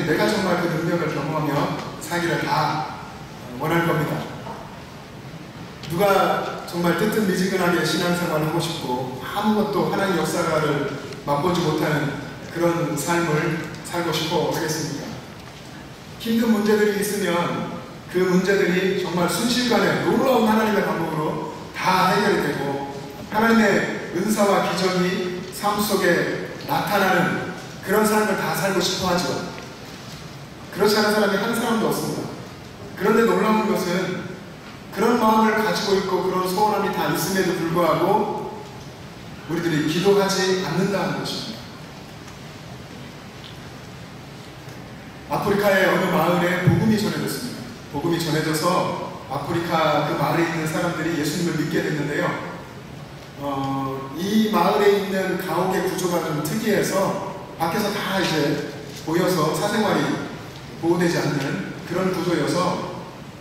나중에 내가 정말 그 능력을 경험하며 살기를 다 원할 겁니다. 누가 정말 뜨뜻미지근하게 신앙생활을 하고 싶고 아무것도 하나님 역사를 맛보지 못하는 그런 삶을 살고 싶어 하겠습니까? 힘든 문제들이 있으면 그 문제들이 정말 순식간에 놀라운 하나님의 방법으로 다 해결이 되고 하나님의 은사와 기적이 삶 속에 나타나는 그런 삶을 다 살고 싶어 하죠. 그렇지 않은 사람이 한 사람도 없습니다. 그런데 놀라운 것은 그런 마음을 가지고 있고 그런 소원함이 다 있음에도 불구하고 우리들이 기도하지 않는다는 것입니다. 아프리카의 어느 마을에 복음이 전해졌습니다. 복음이 전해져서 아프리카 그 마을에 있는 사람들이 예수님을 믿게 됐는데요. 이 마을에 있는 가옥의 구조가 좀 특이해서 밖에서 다 이제 보여서 사생활이 보호되지 않는 그런 구조여서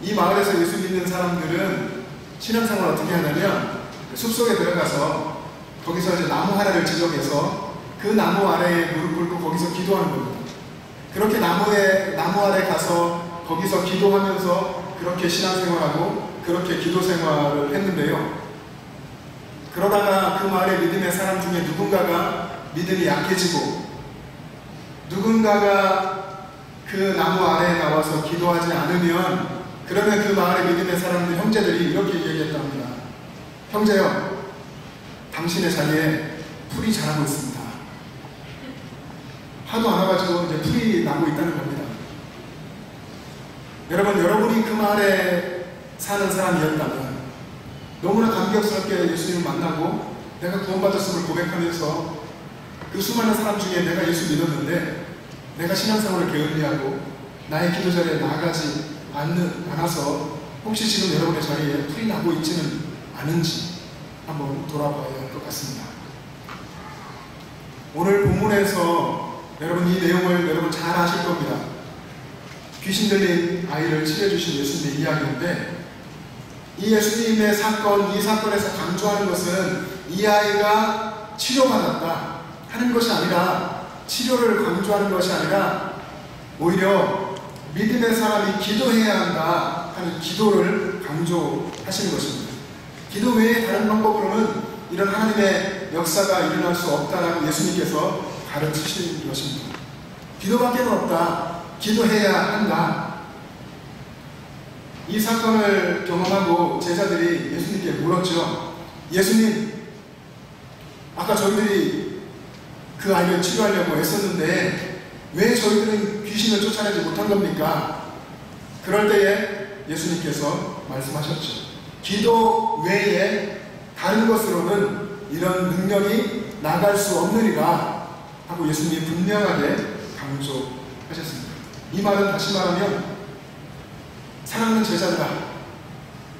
이 마을에서 예수 믿는 사람들은 신앙생활을 어떻게 하냐면 숲속에 들어가서 거기서 이제 나무 하나를 지정해서 그 나무 아래에 무릎 꿇고 거기서 기도하는 겁니다. 그렇게 나무 아래 가서 거기서 기도하면서 그렇게 신앙생활하고 그렇게 기도생활을 했는데요. 그러다가 그 마을의 믿음의 사람 중에 누군가가 믿음이 약해지고 누군가가 그 나무 아래에 나와서 기도하지 않으면 그러면 그 마을의 믿음의 사람들 형제들이 이렇게 얘기했답니다. 형제요, 당신의 자리에 풀이 자라고 있습니다. 하도 안 와가지고 이제 풀이 나고 있다는 겁니다. 여러분이 그 마을에 사는 사람이었다면 너무나 감격스럽게 예수님을 만나고 내가 구원받았음을 고백하면서 그 수많은 사람 중에 내가 예수 믿었는데 내가 신앙생활을 게을리하고 나의 기도 자리에 나아가지 않아서 혹시 지금 여러분의 자리에 풀이 나고 있지는 않은지 한번 돌아봐야 할 것 같습니다. 오늘 본문에서 여러분 이 내용을 여러분 잘 아실 겁니다. 귀신 들린 아이를 치료해주신 예수님의 이야기인데 이 예수님의 사건, 이 사건에서 강조하는 것은 이 아이가 치료받았다 하는 것이 아니라 치료를 강조하는 것이 아니라 오히려 믿음의 사람이 기도해야 한다 하는 기도를 강조하시는 것입니다. 기도 외에 다른 방법으로는 이런 하나님의 역사가 일어날 수 없다라고 예수님께서 가르치시는 것입니다. 기도밖에 없다. 기도해야 한다. 이 사건을 경험하고 제자들이 예수님께 물었죠. 예수님, 아까 저희들이 그 아이를 치료하려고 애썼는데 왜 저희들은 귀신을 쫓아내지 못한 겁니까? 그럴 때에 예수님께서 말씀하셨죠. 기도 외에 다른 것으로는 이런 능력이 나갈 수 없느니라 하고 예수님이 분명하게 강조하셨습니다. 이 말은 다시 말하면 사랑하는 제자들아,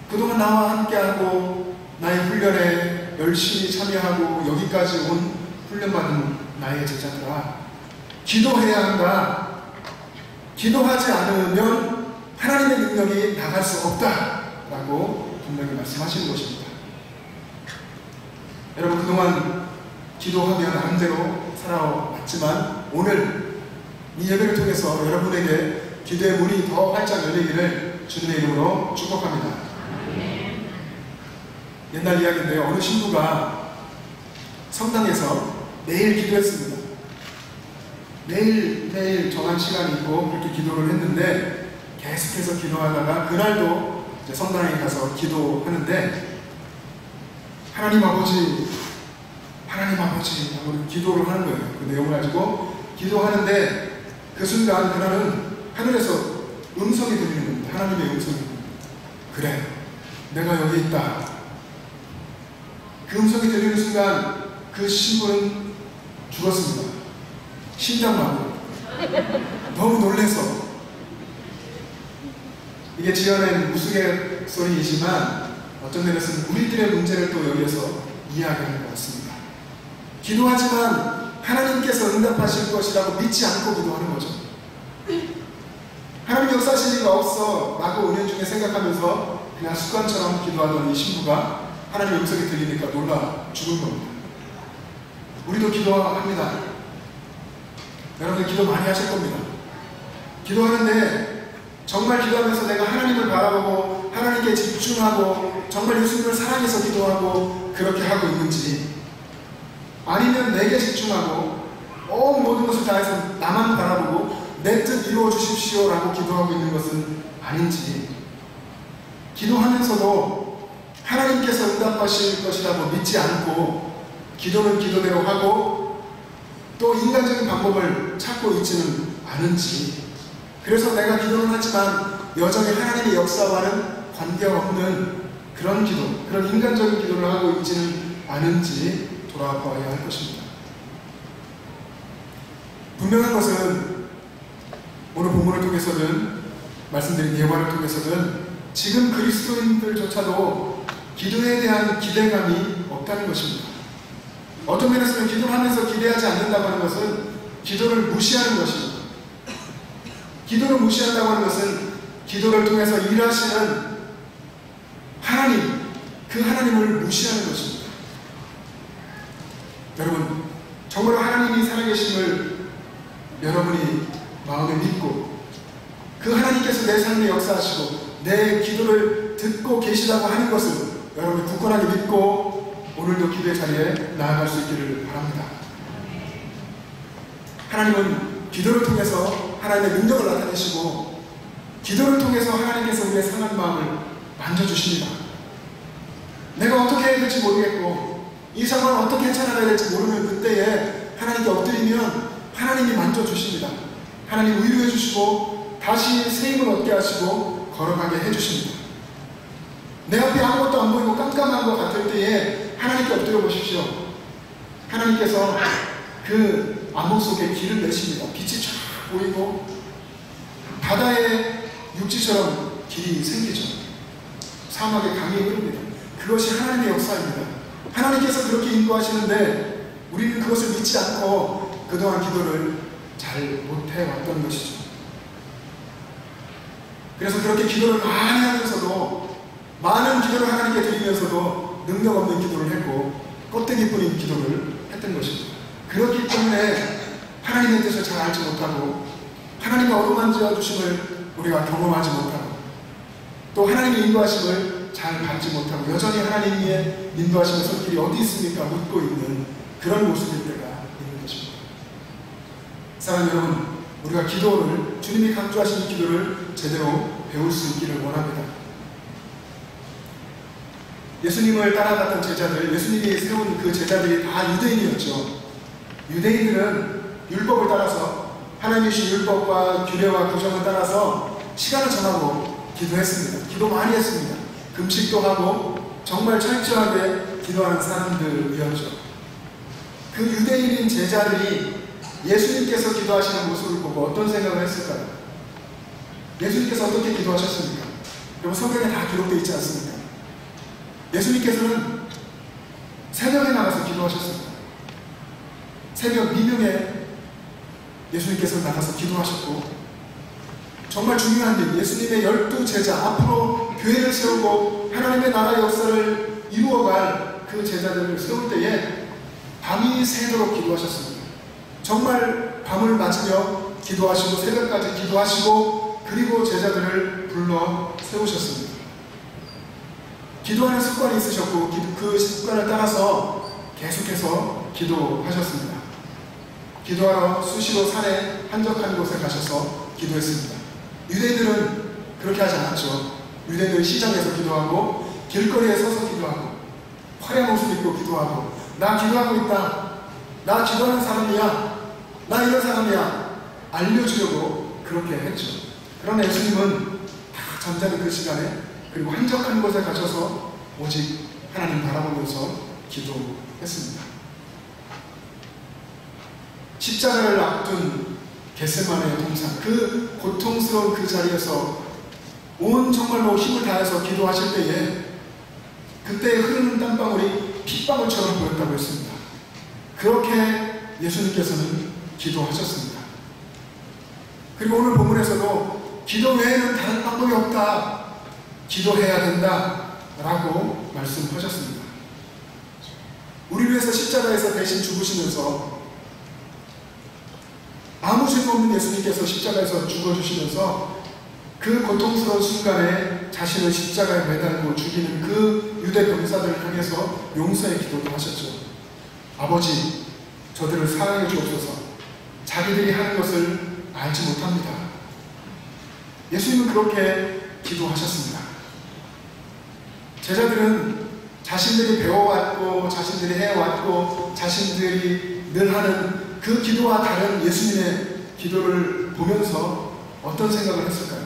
그동안 나와 함께하고 나의 훈련에 열심히 참여하고 여기까지 온 훈련받은 나의 제자들아, 기도해야 한다. 기도하지 않으면 하나님의 능력이 나갈 수 없다 라고 분명히 말씀하시는 것입니다. 여러분, 그동안 기도하며 나름대로 살아왔지만 오늘 이 예배를 통해서 여러분에게 기도의 문이 더 활짝 열리기를 주님의 이름으로 축복합니다. 옛날 이야기인데요. 어느 신부가 성당에서 매일 기도했습니다. 매일 정한 시간이 있고 그렇게 기도를 했는데 계속해서 기도하다가 그날도 이제 성당에 가서 기도하는데 하나님 아버지 하고 기도를 하는 거예요. 그 내용을 가지고 기도하는데 그 순간 그날은 하늘에서 음성이 들리는 겁니다. 하나님의 음성이. 그래, 내가 여기 있다. 그 음성이 들리는 순간 그 신부는 죽었습니다. 심장마비. 너무 놀래서. 이게 지어낸 우스갯소리이지만 어떤 면에서는 우리들의 문제를 또 여기에서 이야기하는 것 같습니다. 기도하지만 하나님께서 응답하실 것이라고 믿지 않고 기도하는 거죠. 하나님 역사하실 리가 없어 라고 은연 중에 생각하면서 그냥 습관처럼 기도하던 이 신부가 하나님의 음성이 들리니까 놀라 죽은 겁니다. 우리도 기도합니다. 여러분 기도 많이 하실 겁니다. 기도하는데 정말 기도하면서 내가 하나님을 바라보고 하나님께 집중하고 정말 예수님을 사랑해서 기도하고 그렇게 하고 있는지, 아니면 내게 집중하고 온 모든 것을 다해서 나만 바라보고 내 뜻 이루어 주십시오 라고 기도하고 있는 것은 아닌지, 기도하면서도 하나님께서 응답하실 것이라고 믿지 않고 기도는 기도대로 하고 또 인간적인 방법을 찾고 있지는 않은지, 그래서 내가 기도는 하지만 여전히 하나님의 역사와는 관계없는 그런 기도, 그런 인간적인 기도를 하고 있지는 않은지 돌아봐야 할 것입니다. 분명한 것은 오늘 본문을 통해서든 말씀드린 예화를 통해서든 지금 그리스도인들조차도 기도에 대한 기대감이 없다는 것입니다. 어떤 면에서는 기도를 하면서 기대하지 않는다고 하는 것은 기도를 무시하는 것입니다. 기도를 무시한다고 하는 것은 기도를 통해서 일하시는 하나님, 그 하나님을 무시하는 것입니다. 여러분, 정말 하나님이 살아계심을 여러분이 마음에 믿고 그 하나님께서 내 삶에 역사하시고 내 기도를 듣고 계시다고 하는 것을 여러분이 굳건하게 믿고 오늘도 기도의 자리에 나아갈 수 있기를 바랍니다. 하나님은 기도를 통해서 하나님의 능력을 나타내시고 기도를 통해서 하나님께서 우리의 상한 마음을 만져주십니다. 내가 어떻게 해야 될지 모르겠고 이 상황을 어떻게 헤쳐나가야 될지 모르는 그때에 하나님께 엎드리면 하나님이 만져주십니다. 하나님 위로해 주시고 다시 새 힘을 얻게 하시고 걸어가게 해주십니다. 내 앞에 아무것도 안 보이고 깜깜한 것 같을 때에 하나님께 엎드려 보십시오. 하나님께서 그 암흑 속에 길을 내십니다. 빛이 쫙 보이고 바다의 육지처럼 길이 생기죠. 사막의 강이 흐릅니다. 그것이 하나님의 역사입니다. 하나님께서 그렇게 인도하시는데 우리는 그것을 믿지 않고 그동안 기도를 잘 못해왔던 것이죠. 그래서 그렇게 기도를 많이 하면서도 많은 기도를 하나님께 드리면서도 능력 없는 기도를 했고 껍데기뿐인 기도를 했던 것입니다. 그렇기 때문에 하나님의 뜻을 잘 알지 못하고 하나님의 어루만져 주심을 우리가 경험하지 못하고 또 하나님의 인도하심을 잘 받지 못하고 여전히 하나님의 인도하심의 손길이 어디 있습니까? 묻고 있는 그런 모습일 때가 있는 것입니다. 사랑하는 여러분, 우리가 기도를, 주님이 강조하시는 기도를 제대로 배울 수 있기를 원합니다. 예수님을 따라갔던 제자들, 예수님이 세운 그 제자들이 다 유대인이었죠. 유대인들은 율법을 따라서 하나님의 주신 율법과 규례와 규정을 따라서 시간을 정하고 기도했습니다. 기도 많이 했습니다. 금식도 하고 정말 철저하게 기도하는 사람들이었죠. 그 유대인인 제자들이 예수님께서 기도하시는 모습을 보고 어떤 생각을 했을까요? 예수님께서 어떻게 기도하셨습니까? 여러분, 성경에 다 기록되어 있지 않습니까? 예수님께서는 새벽에 나가서 기도하셨습니다. 새벽 미명에 예수님께서 나가서 기도하셨고 정말 중요한 일, 예수님의 12제자 앞으로 교회를 세우고 하나님의 나라의 역사를 이루어갈 그 제자들을 세울 때에 밤이 새도록 기도하셨습니다. 정말 밤을 맞으며 기도하시고 새벽까지 기도하시고 그리고 제자들을 불러 세우셨습니다. 기도하는 습관이 있으셨고 그 습관을 따라서 계속해서 기도하셨습니다. 기도하러 수시로 산에 한적한 곳에 가셔서 기도했습니다. 유대인들은 그렇게 하지 않았죠. 유대인들은 시장에서 기도하고 길거리에 서서 기도하고 화려한 옷을 입고 기도하고 나 기도하고 있다, 나 기도하는 사람이야, 나 이런 사람이야 알려주려고 그렇게 했죠. 그러나 예수님은 다 잠자는 그 시간에 그리고 한적한 곳에 가셔서 오직 하나님 바라보면서 기도했습니다. 십자가를 앞둔 겟세마네의 동산, 그 고통스러운 그 자리에서 온 정말로 힘을 다해서 기도하실 때에 그때 흐르는 땀방울이 핏방울처럼 보였다고 했습니다. 그렇게 예수님께서는 기도하셨습니다. 그리고 오늘 본문에서도 기도 외에는 다른 방법이 없다, 기도해야 된다 라고 말씀하셨습니다. 우리를 위해서 십자가에서 대신 죽으시면서 아무 죄도 없는 예수님께서 십자가에서 죽어주시면서 그 고통스러운 순간에 자신을 십자가에 매달고 죽이는 그 유대 병사들을 향해서 용서의 기도를 하셨죠. 아버지, 저들을 사랑해 주옵소서. 자기들이 하는 것을 알지 못합니다. 예수님은 그렇게 기도하셨습니다. 제자들은 자신들이 배워왔고 자신들이 해왔고 자신들이 늘 하는 그 기도와 다른 예수님의 기도를 보면서 어떤 생각을 했을까요?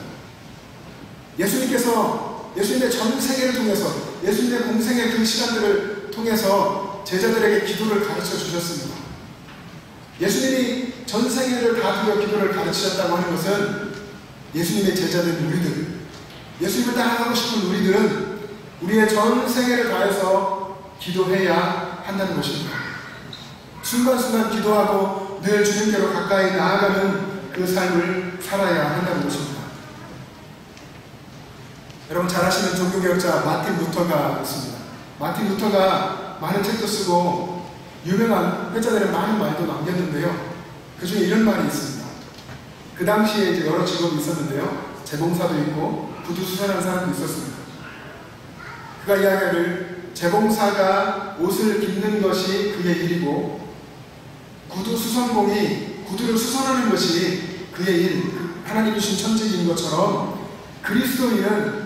예수님께서 예수님의 전 생애를 통해서 예수님의 공생의 그 시간들을 통해서 제자들에게 기도를 가르쳐 주셨습니다. 예수님이 전 생애를 다 들여 기도를 가르치셨다고 하는 것은 예수님의 제자된 우리들, 예수님을 따라가고 싶은 우리들은 우리의 전 생애를 다해서 기도해야 한다는 것입니다. 순간순간 기도하고 늘 주님께로 가까이 나아가는 그 삶을 살아야 한다는 것입니다. 여러분 잘 아시는 종교개혁자 마틴 루터가 있습니다. 마틴 루터가 많은 책도 쓰고 유명한 회자들의 많은 말도 남겼는데요. 그 중에 이런 말이 있습니다. 그 당시에 이제 여러 직업이 있었는데요. 재봉사도 있고 구두수선하는 사람도 있었습니다. 그가 이야기하기를 재봉사가 옷을 빚는 것이 그의 일이고 구두수선공이 구두를 수선하는 것이 그의 일, 하나님이 주신 천직인 것처럼 그리스도인은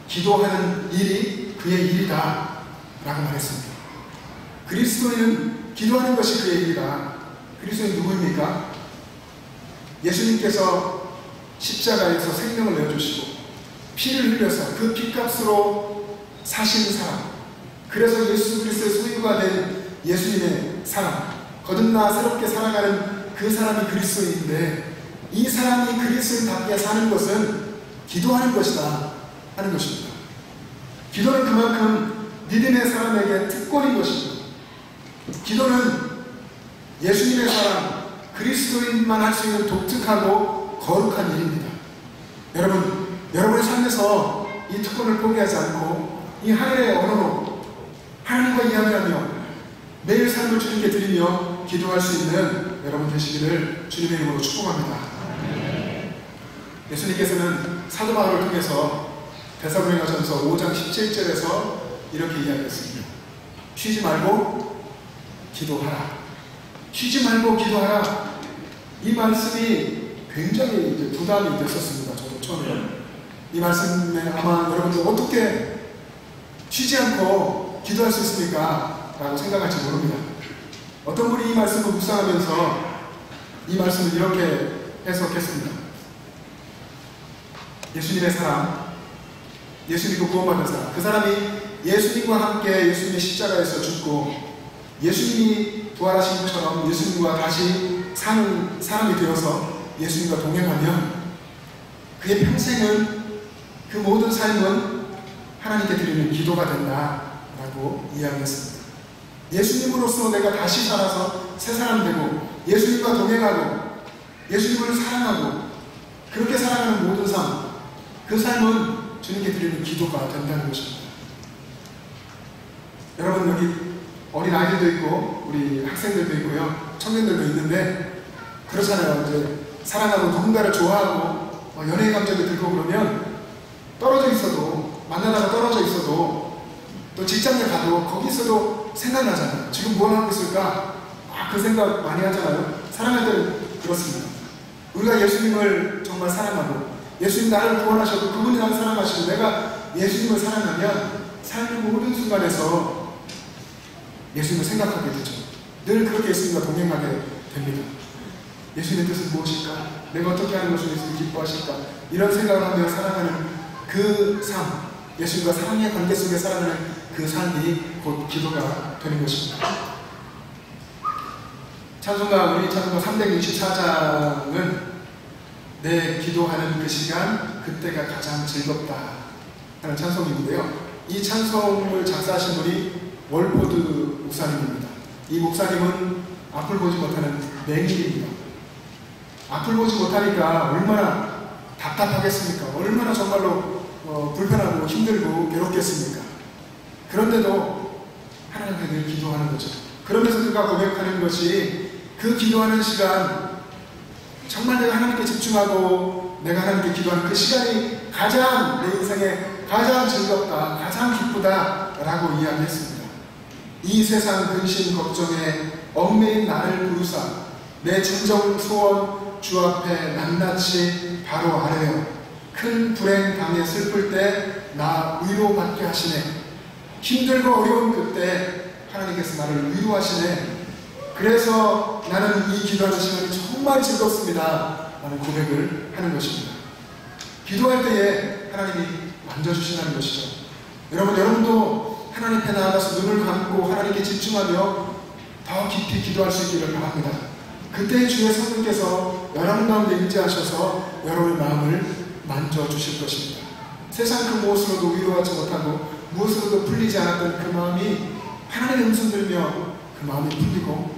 기도하는 일이 그의 일이다 라고 말했습니다. 그리스도인은 기도하는 것이 그의 일이다. 그리스도인 누구입니까? 예수님께서 십자가에서 생명을 내어주시고 피를 흘려서 그 피값으로 사신 사람, 그래서 예수 그리스도의 소유가 된 예수님의 사람, 거듭나 새롭게 살아가는 그 사람이 그리스도인인데 이 사람이 그리스도인답게 사는 것은 기도하는 것이다 하는 것입니다. 기도는 그만큼 믿음의 사람에게 특권인 것입니다. 기도는 예수님의 사람, 그리스도인만 할 수 있는 독특하고 거룩한 일입니다. 여러분, 여러분의 삶에서 이 특권을 포기하지 않고 이 하늘의 언어로 하나님과 이야기하며 매일 삶을 주님께 드리며 기도할 수 있는 여러분 되시기를 주님의 이름으로 축복합니다. 예수님께서는 사도 바울을 통해서 데살로니가전서 5장 17절에서 이렇게 이야기했습니다. 쉬지 말고 기도하라. 쉬지 말고 기도하라. 이 말씀이 굉장히 이제 부담이 됐었습니다. 저도 처음에. 이 말씀에 아마 여러분들 어떻게 쉬지 않고 기도할 수 있습니까? 라고 생각할지 모릅니다. 어떤 분이 이 말씀을 묵상하면서 이 말씀을 이렇게 해석했습니다. 예수님의 사람, 예수님과 구원받은 사람, 그 사람이 예수님과 함께 예수님의 십자가에서 죽고 예수님이 부활하신 것처럼 예수님과 다시 사는 사람이 되어서 예수님과 동행하면 그의 평생은 그 모든 삶은 하나님께 드리는 기도가 된다라고 이야기했습니다. 예수님으로서 내가 다시 살아서 새 사람 되고 예수님과 동행하고 예수님을 사랑하고 그렇게 살아가는 모든 삶, 그 삶은 주님께 드리는 기도가 된다는 것입니다. 여러분 여기 어린 아이들도 있고 우리 학생들도 있고요, 청년들도 있는데 그렇잖아요. 이제 사랑하고 누군가를 좋아하고 연애의 감정이 들고 그러면 떨어져 있어도, 만나다가 떨어져 있어도, 또 직장에 가도 거기 있어도 생각나잖아요. 지금 뭘 하고 있을까? 그 생각 많이 하잖아요. 사랑할 때는 그렇습니다. 우리가 예수님을 정말 사랑하고 예수님 나를 구원하셨고 그분이 나를 사랑하시고 내가 예수님을 사랑하면 삶의 모든 순간에서 예수님을 생각하게 되죠. 늘 그렇게 예수님과 동행하게 됩니다. 예수님의 뜻은 무엇일까? 내가 어떻게 하는 것을 예수님이 기뻐하실까? 이런 생각을 하며 살아가는 그 삶, 예수님과 사랑의 관계 속에 살아가는 그 삶이 곧 기도가 되는 것입니다. 찬송가, 우리 찬송가 364장은 내 기도하는 그 시간, 그때가 가장 즐겁다 하는 찬송인데요. 이 찬송을 작사하신 분이 월포드 목사님입니다. 이 목사님은 앞을 보지 못하는 맹인입니다. 앞을 보지 못하니까 얼마나 답답하겠습니까? 얼마나 정말로 불편하고 힘들고 괴롭겠습니까? 그런데도 하나님께 늘 기도하는 거죠. 그러면서 그가 고백하는 것이 그 기도하는 시간, 정말 내가 하나님께 집중하고 내가 하나님께 기도하는 그 시간이 가장 내 인생에 가장 즐겁다, 가장 기쁘다 라고 이야기했습니다. 이 세상 근심 걱정에 얽매인 나를 부르사 내 진정 소원 주 앞에 낱낱이 바로 아뢰어 큰 불행 당해 슬플 때 나 위로받게 하시네. 힘들고 어려운 그때 하나님께서 나를 위로하시네. 그래서 나는 이 기도하는 시간이 정말 즐겁습니다 라는 고백을 하는 것입니다. 기도할 때에 하나님이 만져주신다는 것이죠. 여러분도 하나님 앞에 나아가서 눈을 감고 하나님께 집중하며 더 깊이 기도할 수 있기를 바랍니다. 그때 주의 성령께서 여러분 가운데 임재하셔서 여러분의 마음을 만져주실 것입니다. 세상 그 무엇으로도 위로하지 못하고 무엇으로도 풀리지 않았던 그 마음이 하나님의 음성 들으며 그 마음이 풀리고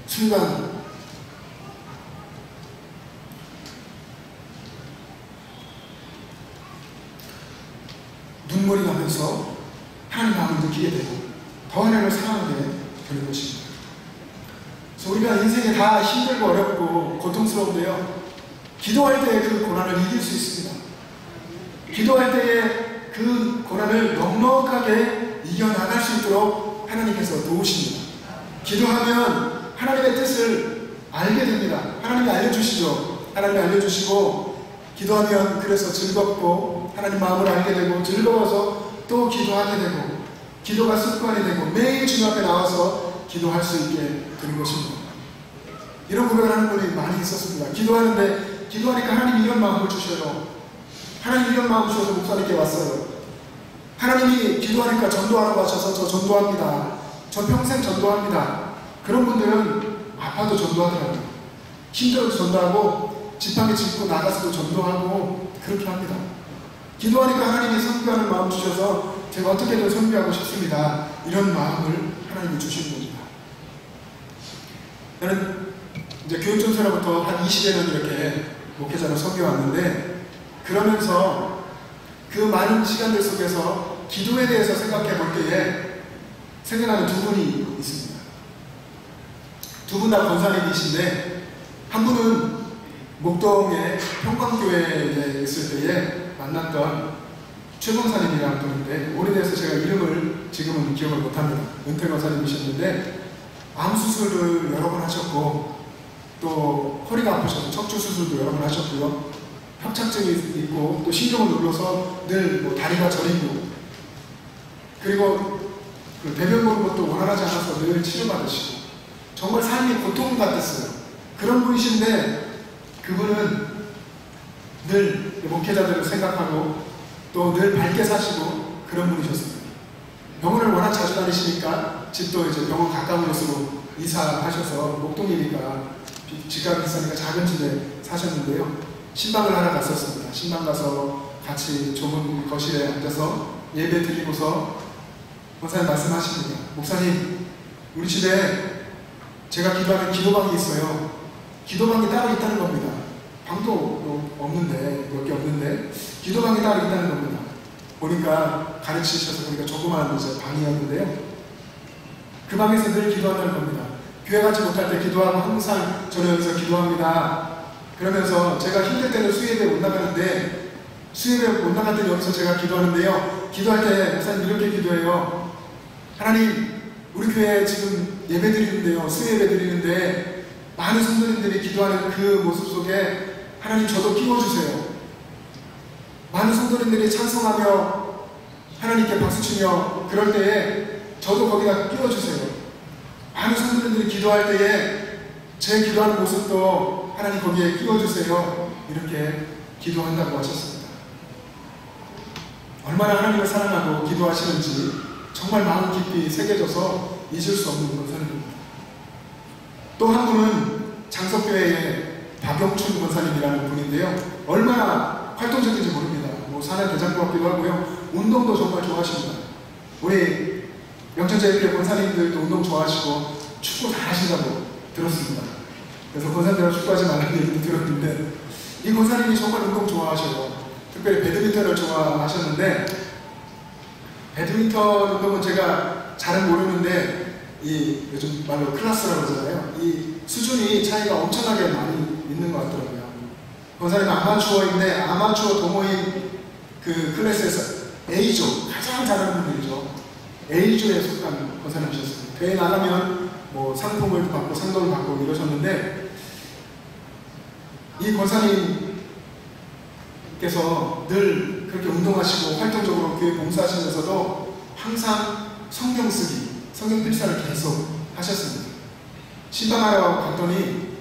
순간 눈물이 나면서 하나님 마음을 느끼게 되고 더 하나님을 사랑하게 되는 것입니다. 그래서 우리가 인생에 다 힘들고 어렵고 고통스러운데요, 기도할 때에 그 고난을 이길 수 있습니다. 기도할 때에 그 고난을 넉넉하게 이겨나갈 수 있도록 하나님께서 도우십니다. 기도하면 하나님의 뜻을 알게 됩니다. 하나님이 알려주시죠. 하나님이 알려주시고 기도하면 그래서 즐겁고 하나님 마음을 알게 되고 즐거워서 또 기도하게 되고 기도가 습관이 되고 매일 주님 앞에 나와서 기도할 수 있게 되는 것입니다. 이런 고백을 하는 분이 많이 있었습니다. 기도하니까 하나님이 이런 마음을 주셔요. 하나님이 이런 마음을 주셔서 목사님께 왔어요. 하나님이 기도하니까 전도하라고 하셔서 저 전도합니다. 저 평생 전도합니다. 그런 분들은 아파도 전도하더라고요. 힘들어도 전도하고 지팡이 짚고 나가서도 전도하고 그렇게 합니다. 기도하니까 하나님이 선교하는 마음 주셔서 제가 어떻게든 선교하고 싶습니다. 이런 마음을 하나님이 주시는 겁니다. 나는 이제 교육전서로부터 한 20여 년 이렇게 목회자로 섬겨왔는데 그러면서 그 많은 시간들 속에서 기도에 대해서 생각해 볼 때에 생각나는 두 분이 있습니다. 두 분 다 권사님이신데 한 분은 목동의 평광교회에 있을 때에 만났던 최 권사님이라는 분인데 오래돼서 제가 이름을 지금은 기억을 못합니다. 은퇴 권사님이셨는데 암 수술을 여러 번 하셨고 또 허리가 아프셔서 척추 수술도 여러 번 하셨고요. 협착증이 있고 또 신경을 눌러서 늘 뭐 다리가 저리고 그리고 그 배변 보는 것도 원활하지 않아서 늘 치료받으시고 정말 삶이 고통 같았어요. 그런 분이신데 그분은 늘 목회자들을 생각하고 또 늘 밝게 사시고 그런 분이셨습니다. 병원을 워낙 자주 다니시니까 집도 이제 병원 가까운 곳으로 이사하셔서 목동이니까 집값 비싸니까 작은 집에 사셨는데요. 신방을 하러 갔었습니다. 신방 가서 같이 좁은 거실에 앉아서 예배 드리고서 목사님 말씀하십니다. 목사님, 우리 집에 제가 기도하는 기도방이 있어요. 기도방이 따로 있다는 겁니다. 방도 없는데, 몇 개 없는데 기도방이 따로 있다는 겁니다. 보니까 가르치셔서 보니까 조그마한 이제 방이었는데요. 그 방에서 늘 기도한다는 겁니다. 교회 가지 못할 때 기도하고 항상 저는 여기서 기도합니다. 그러면서 제가 힘들 때는 수예배 못 나가는데 수예배 못 나갈 때는 여기서 제가 기도하는데요. 기도할 때 목사님 이렇게 기도해요. 하나님, 우리 교회에 지금 예배 드리는데요. 수예배 드리는데 많은 성도님들이 기도하는 그 모습 속에 하나님 저도 끼워주세요. 많은 성도님들이 찬송하며 하나님께 박수치며 그럴 때에 저도 거기다 끼워주세요. 많은 성도님들이 기도할 때에 제 기도하는 모습도 하나님 거기에 끼워주세요. 이렇게 기도한다고 하셨습니다. 얼마나 하나님을 사랑하고 기도하시는지 정말 마음 깊이 새겨져서 잊을 수 없는 권사님입니다. 또 한 분은 장석교회의 박영춘 권사님이라는 분인데요. 얼마나 활동적인지 모릅니다. 뭐 사내 대장부 같기도 하고요. 운동도 정말 좋아하십니다. 우리 영천제일교회 권사님들도 운동 좋아하시고 축구 잘하신다고 들었습니다. 그래서 권사님들하고 축구하지 말라는 얘기도 들었는데 이 권사님이 정말 운동 좋아하셔요. 특별히 배드민턴을 좋아하셨는데 배드민턴 운동은 제가 잘은 모르는데 이 요즘 말로 클래스라고 그러잖아요. 이 수준이 차이가 엄청나게 많이 있는 것 같더라고요. 권사님 아마추어인데 아마추어 동호인 그 클래스에서 A조, 가장 잘하는 분들이죠. A조에 속한 권사님이셨습니다. 대회 나가면 뭐 상품을 받고 상금을 받고 이러셨는데, 이 권사님께서 늘 그렇게 운동하시고 활동적으로 교회 봉사하시면서도 항상 성경 쓰기, 성경 필사를 계속 하셨습니다. 신방하러 갔더니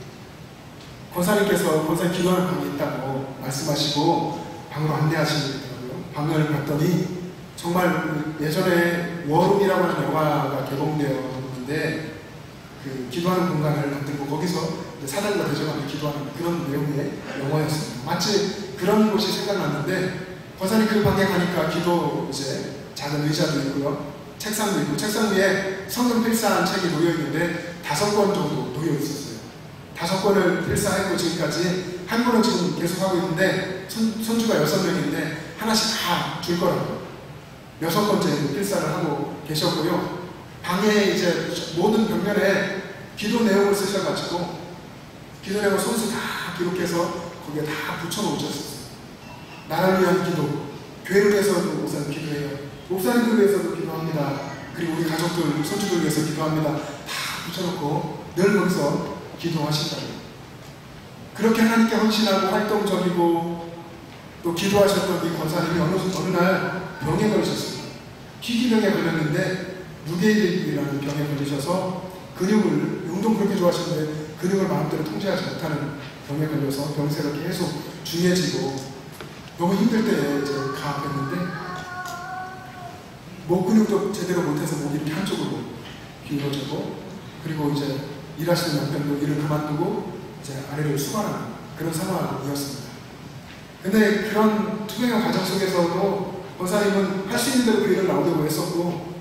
권사님께서 권사님 기도하는 방이 있다고 말씀하시고 방으로 안내하시더라고요. 방을 갔더니 정말 예전에 워룸이라고 하는 영화가 개봉되었는데 그 기도하는 공간을 만들고 거기서 사단과 대적하며 기도하는 그런 내용의 영화였습니다. 마치 그런 곳이 생각났는데, 권사님 그 방에 가니까 기도 이제 작은 의자도 있고요, 책상도 있고, 책상 위에 성경 필사한 책이 놓여 있는데 5권 정도 놓여 있었어요. 5권을 필사했고 지금까지 한 권은 지금 계속하고 있는데 손주가 6명인데 하나씩 다 줄 거라고 6번째 필사를 하고 계셨고요. 방에 이제 모든 벽면에 기도 내용을 쓰셔가지고 기도 내용을 손수 다 기록해서 거기에 다 붙여놓으셨어요. 나라를 위한 기도, 교회를 위해서도 목사님 기도해요. 목사님들 위해서도 기도합니다. 그리고 우리 가족들, 손주들 위해서 기도합니다. 다 붙여놓고 늘 거기서 기도하신다고요. 그렇게 하나님께 헌신하고 활동적이고 또 기도하셨던 이 권사님이 어느 날 병에 걸리셨습니다. 희귀병에 걸렸는데 무게일이라는 병에 걸리셔서 근육을, 운동 그렇게 좋아하시는데 근육을 마음대로 통제하지 못하는 병에 걸려서 병세가 계속 중해지고 너무 힘들 때에 이제 가압했는데 목 근육도 제대로 못해서 목이 이렇게 한쪽으로 기울어지고, 그리고 이제 일하시는 남편도 일을 그만두고 이제 아래를 수반하는 그런 상황이었습니다. 근데 그런 투병의 과정 속에서도 권사님은 할 수 있는 대로 교회를 나오려고 했었고,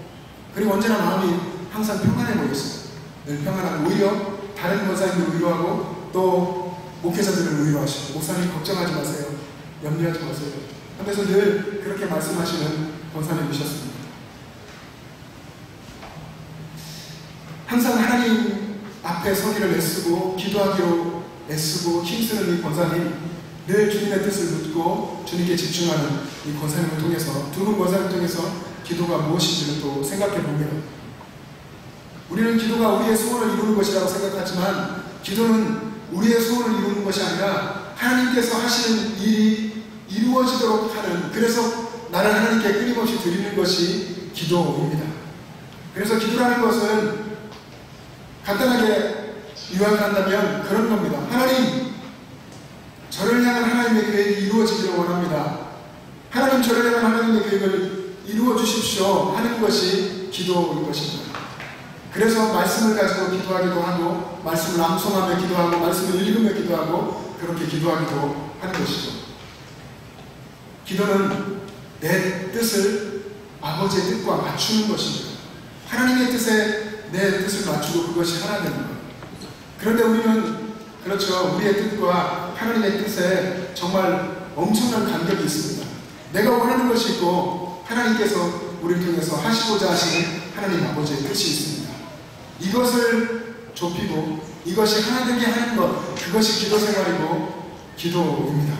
그리고 언제나 마음이 항상 평안해 보였어요. 늘 평안하고, 오히려 다른 권사님들 위로하고 또 목회자들을 위로하시고, 목사님 걱정하지 마세요, 염려하지 마세요 하면서 늘 그렇게 말씀하시는 권사님이셨습니다. 항상 하나님 앞에 서기를 애쓰고 기도하기로 애쓰고 힘쓰는 이 권사님, 늘 주님의 뜻을 묻고 주님께 집중하는 이 권사님을 통해서, 두 분 권사님을 통해서 기도가 무엇인지를 또 생각해 보면, 우리는 기도가 우리의 소원을 이루는 것이라고 생각하지만 기도는 우리의 소원을 이루는 것이 아니라 하나님께서 하시는 일이 이루어지도록 하는, 그래서 나를 하나님께 끊임없이 드리는 것이 기도입니다. 그래서 기도라는 것은 간단하게 요약을 한다면 그런 겁니다. 하나님, 저를 향한 하나님의 계획이 이루어지기를 원합니다. 하나님, 저를 향한 하나님의 계획을 이루어 주십시오 하는 것이 기도인 것입니다. 그래서 말씀을 가지고 기도하기도 하고, 말씀을 암송하며 기도하고, 말씀을 읽으며 기도하고, 그렇게 기도하기도 하는 것이죠. 기도는 내 뜻을 아버지의 뜻과 맞추는 것입니다. 하나님의 뜻에 내 뜻을 맞추고 그것이 하나 되는 거예요. 그런데 우리는 그렇죠, 우리의 뜻과 하나님의 뜻에 정말 엄청난 간격이 있습니다. 내가 원하는 것이 있고 하나님께서 우리를 통해서 하시고자 하시는 하나님 아버지의 뜻이 있습니다. 이것을 좁히고 이것이 하나 되게 하는 것, 그것이 기도 생활이고 기도입니다.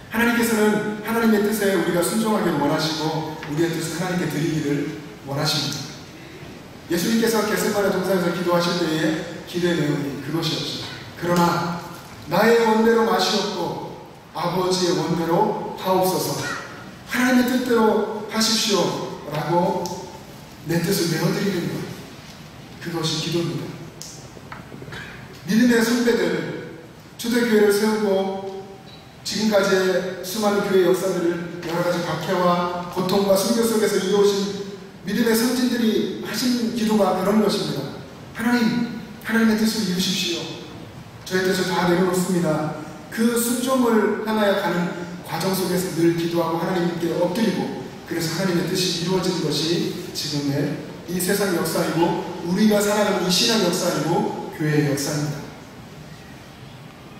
하나님께서는 하나님의 뜻에 우리가 순종하기를 원하시고 우리의 뜻을 하나님께 드리기를 원하십니다. 예수님께서 겟세마네 동산에서 기도하실 때의 기도의 내용이 그것이었죠. 그러나 나의 원대로 마시옵고 아버지의 원대로 하옵소서, 하나님의 뜻대로 하십시오 라고 내 뜻을 내어드리는 것, 그것이 기도입니다. 믿음의 선배들, 초대교회를 세우고 지금까지의 수많은 교회 역사들을 여러가지 박해와 고통과 순교 속에서 이루어진 믿음의 선진들이 하신 기도가 그런 것입니다. 하나님, 하나님의 뜻을 이루십시오. 저의 뜻을 다 내려놓습니다. 그 순종을 향하여 가는 과정 속에서 늘 기도하고 하나님께 엎드리고, 그래서 하나님의 뜻이 이루어지는 것이 지금의 이 세상 역사이고 우리가 살아가는 이 신앙 역사이고 교회의 역사입니다.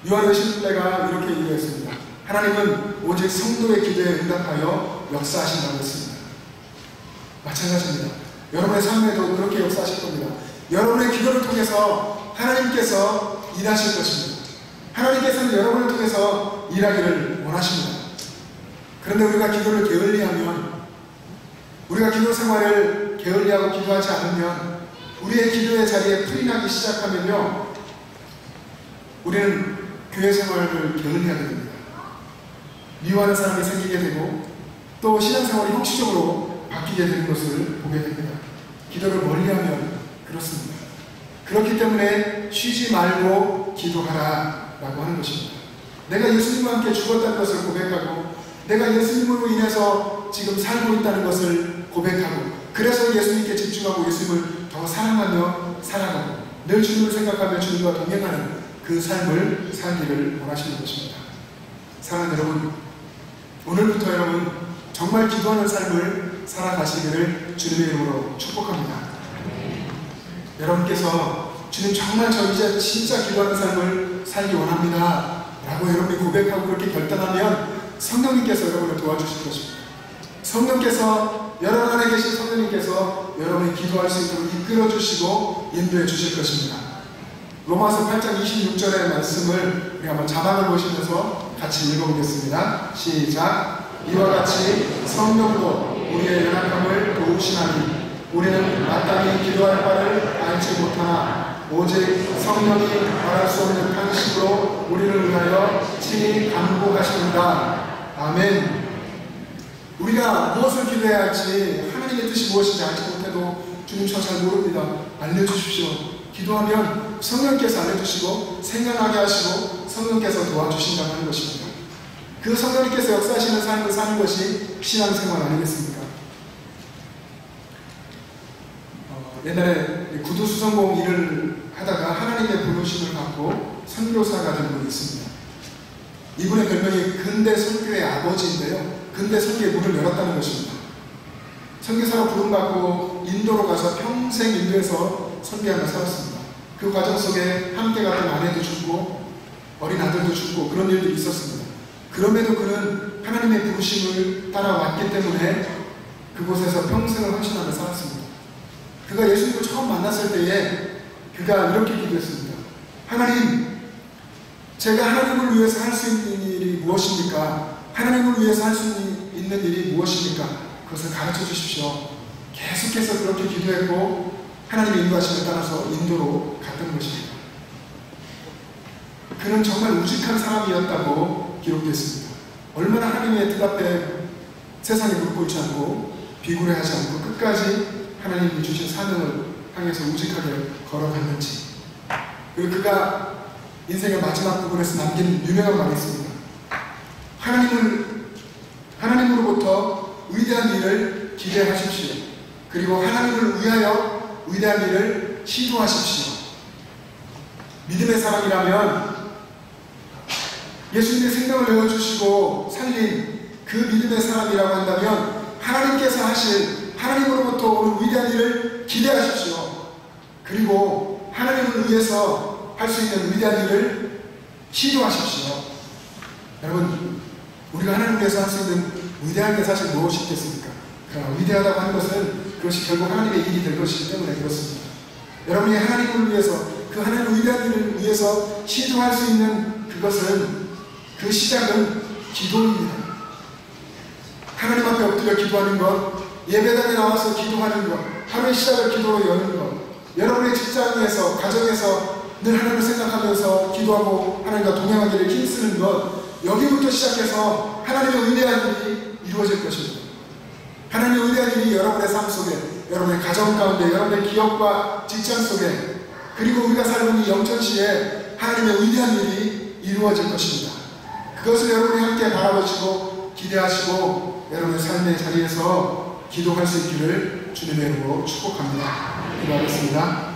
요한의 신뢰가 이렇게 얘기했습니다. 하나님은 오직 성도의 기도에 응답하여 역사하신다고 했습니다. 마찬가지입니다. 여러분의 삶에도 그렇게 역사하실 겁니다. 여러분의 기도를 통해서 하나님께서 일하실 것입니다. 하나님께서는 여러분을 통해서 일하기를 원하십니다. 그런데 우리가 기도를 게을리하면, 우리가 기도 생활을 게을리하고 기도하지 않으면, 우리의 기도의 자리에 풀이 나기 시작하면요, 우리는 교회 생활을 게을리하게 됩니다. 미워하는 사람이 생기게 되고 또 신앙생활이 형식적으로 바뀌게 되는 것을 보게 됩니다. 기도를 멀리하면 그렇습니다. 그렇기 때문에 쉬지 말고 기도하라 라고 하는 것입니다. 내가 예수님과 함께 죽었다는 것을 고백하고, 내가 예수님으로 인해서 지금 살고 있다는 것을 고백하고, 그래서 예수님께 집중하고 예수님을 더 사랑하며 살아가고 늘 주님을 생각하며 주님과 동행하는 그 삶을 살기를 원하시는 것입니다. 사랑하는 여러분, 오늘부터 여러분 정말 기도하는 삶을 살아가시기를 주님의 이름으로 축복합니다. 여러분께서 주님 정말 저 이제 진짜 기도하는 삶을 살기 원합니다 라고 여러분이 고백하고 그렇게 결단하면 성령님께서 여러분을 도와주실 것입니다. 성령께서, 여러분 안에 계신 성령님께서 여러분이 기도할 수 있도록 이끌어 주시고 인도해 주실 것입니다. 로마서 8장 26절의 말씀을 우리 한번 자막을 보시면서 같이 읽어보겠습니다. 시작. 이와 같이 성령도 우리의 연약함을 도우시나니 우리는 마땅히 기도할 바를 알지 못하나 오직 성령이 말할 수 없는 탄식으로 우리를 위하여 친히 간구하시는다. 아멘. 우리가 무엇을 기도해야 할지, 하나님의 뜻이 무엇인지 알지 못해도 주님 저 잘 모릅니다. 알려주십시오. 기도하면 성령께서 알려주시고 생각나게 하시고 성령께서 도와주신다고 하는 것입니다. 그 성령님께서 역사하시는 삶을 사는 것이 신앙생활 아니겠습니까? 옛날에 구두수성공 일을 하다가 하나님의 부르심을 받고 선교사가 된 분이 있습니다. 이분의 별명이 근대 선교의 아버지인데요, 근대 선교의 문을 열었다는 것입니다. 선교사로 부름받고 인도로 가서 평생 인도에서 선교하며 살았습니다. 그 과정 속에 함께 갔던 아내도 죽고 어린 아들도 죽고 그런 일들이 있었습니다. 그럼에도 그는 하나님의 부르심을 따라왔기 때문에 그곳에서 평생을 헌신하며 살았습니다. 그가 예수님을 처음 만났을 때에 그가 이렇게 기도했습니다. 하나님, 제가 하나님을 위해서 할 수 있는 일이 무엇입니까? 하나님을 위해서 할 수 있는 일이 무엇입니까? 그것을 가르쳐 주십시오. 계속해서 그렇게 기도했고 하나님의 인도하심을 따라서 인도로 갔던 것입니다. 그는 정말 우직한 사람이었다고 기록되었습니다. 얼마나 하나님의 뜻 앞에 세상에 무릎 꿇지 않고 비굴해하지 않고 끝까지 하나님이 주신 사명을 향해서 우직하게 걸어갔는지. 그리고 그가 인생의 마지막 부분에서 남긴 유명한 말이 있습니다. 하나님으로부터 위대한 일을 기대하십시오. 그리고 하나님을 위하여 위대한 일을 시도하십시오. 믿음의 사람이라면 예수님의 생명을 내어주시고 살린 그 믿음의 사람이라고 한다면 하나님께서 하실, 하나님으로부터 오는 위대한 일을 기대하십시오. 그리고 하나님을 위해서 할 수 있는 위대한 일을 시도하십시오. 여러분, 우리가 하나님을 위해서 할 수 있는 위대한 게 사실 무엇이 있겠습니까? 그러나 위대하다고 하는 것은 그것이 결국 하나님의 일이 될 것이기 때문에 그렇습니다. 여러분이 하나님을 위해서, 그 하나님의 위대한 일을 위해서 시도할 수 있는 그것은, 그 시작은 기도입니다. 하나님 앞에 엎드려 기도하는 것, 예배당에 나와서 기도하는 것, 하루의 시작을 기도로 여는 것, 여러분의 직장에서, 가정에서 늘 하나님을 생각하면서 기도하고 하나님과 동행하기를 힘쓰는 것, 여기부터 시작해서 하나님의 위대한 일이 이루어질 것입니다. 하나님의 위대한 일이 여러분의 삶 속에, 여러분의 가정 가운데, 여러분의 기업과 직장 속에, 그리고 우리가 살고 있는 영천시에 하나님의 위대한 일이 이루어질 것입니다. 그것을 여러분이 함께 바라보시고 기대하시고 여러분의 삶의 자리에서 기도할 수 있기를 주님의 이름으로 축복합니다. 기도하겠습니다.